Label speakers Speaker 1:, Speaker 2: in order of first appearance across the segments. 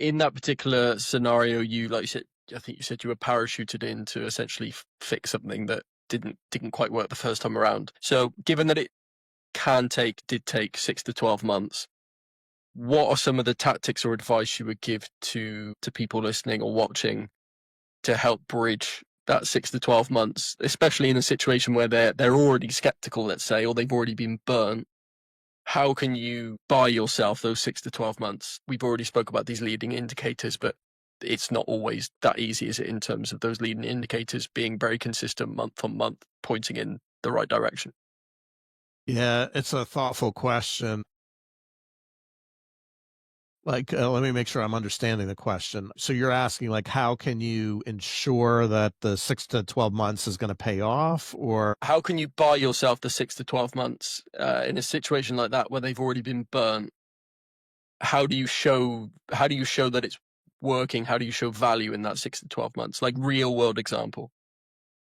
Speaker 1: in that particular scenario, like you said, I think you said you were parachuted in to essentially fix something that didn't quite work the first time around. So given that it did take 6 to 12 months, what are some of the tactics or advice you would give to people listening or watching to help bridge that 6 to 12 months, especially in a situation where they're already skeptical, let's say, or they've already been burnt? How can you buy yourself those 6 to 12 months? We've already spoke about these leading indicators, but it's not always that easy, is it, in terms of those leading indicators being very consistent month on month, pointing in the right direction?
Speaker 2: Yeah, it's a thoughtful question. Like, let me make sure I'm understanding the question. So you're asking, like, how can you ensure that the 6 to 12 months is going to pay off, or
Speaker 1: How can you buy yourself the 6 to 12 months in a situation like that where they've already been burnt? How do you show that it's working? How do you show value in that 6 to 12 months? Like real world example.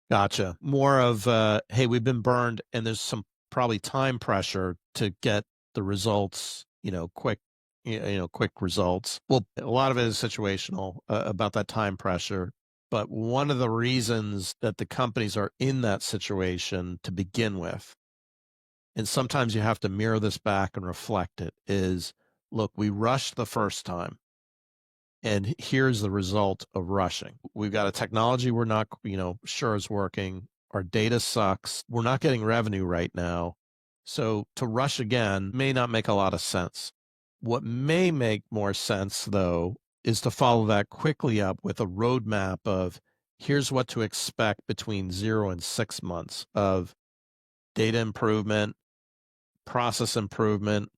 Speaker 2: gotcha? More of, hey, we've been burned, and there's some probably time pressure to get the results, quick, quick results. Well, a lot of it is situational about that time pressure. But one of the reasons that the companies are in that situation to begin with, and sometimes you have to mirror this back and reflect it, is look, we rushed the first time. And here's the result of rushing. We've got a technology we're not, sure is working. Our data sucks. We're not getting revenue right now. So to rush again may not make a lot of sense. What may make more sense, though, is to follow that quickly up with a roadmap of here's what to expect between 0 and 6 months of data improvement, process improvement,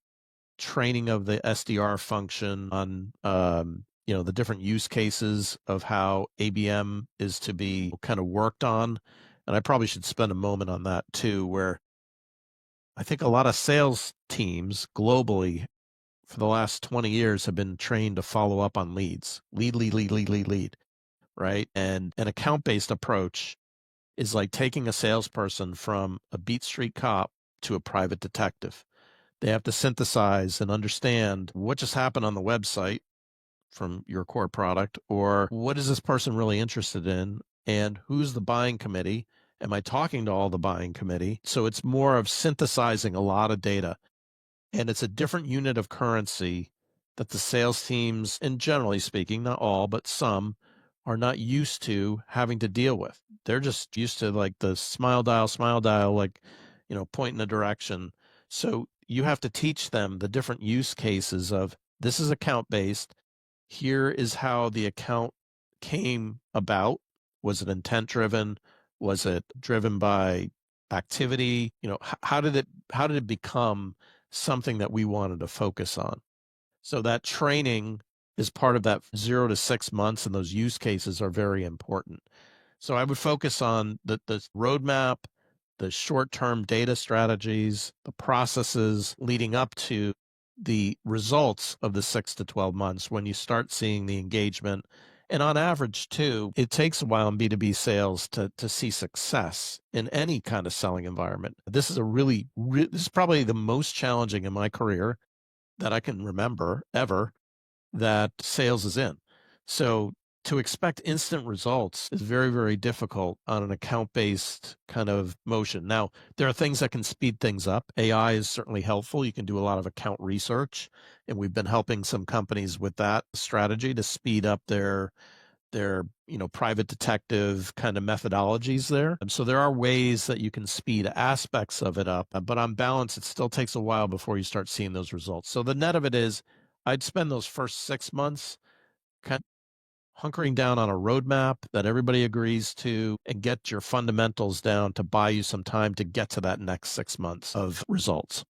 Speaker 2: training of the SDR function on the different use cases of how ABM is to be kind of worked on. And I probably should spend a moment on that too, where I think a lot of sales teams globally for the last 20 years have been trained to follow up on leads, lead, right? And an account-based approach is like taking a salesperson from a beat street cop to a private detective. They have to synthesize and understand what just happened on the website from your core product, or what is this person really interested in, and who's the buying committee? Am I talking to all the buying committee? So it's more of synthesizing a lot of data, and it's a different unit of currency that the sales teams, and generally speaking, not all, but some, are not used to having to deal with. They're just used to like the smile dial, like, point in a direction. So you have to teach them the different use cases of this is account based. Here is how the account came about. Was it intent driven? Was it driven by activity? How did it become something that we wanted to focus on? So that training is part of that 0 to 6 months, and those use cases are very important. So I would focus on the roadmap, the short-term data strategies, the processes leading up to the results of the 6 to 12 months when you start seeing the engagement. And on average, too, it takes a while in B2B sales to see success in any kind of selling environment. This is this is probably the most challenging in my career that I can remember ever that sales is in. So to expect instant results is very, very difficult on an account-based kind of motion. Now, there are things that can speed things up. AI is certainly helpful. You can do a lot of account research, and we've been helping some companies with that strategy to speed up their private detective kind of methodologies there. And so there are ways that you can speed aspects of it up, but on balance, it still takes a while before you start seeing those results. So the net of it is I'd spend those first 6 months kind of hunkering down on a roadmap that everybody agrees to and get your fundamentals down to buy you some time to get to that next 6 months of results.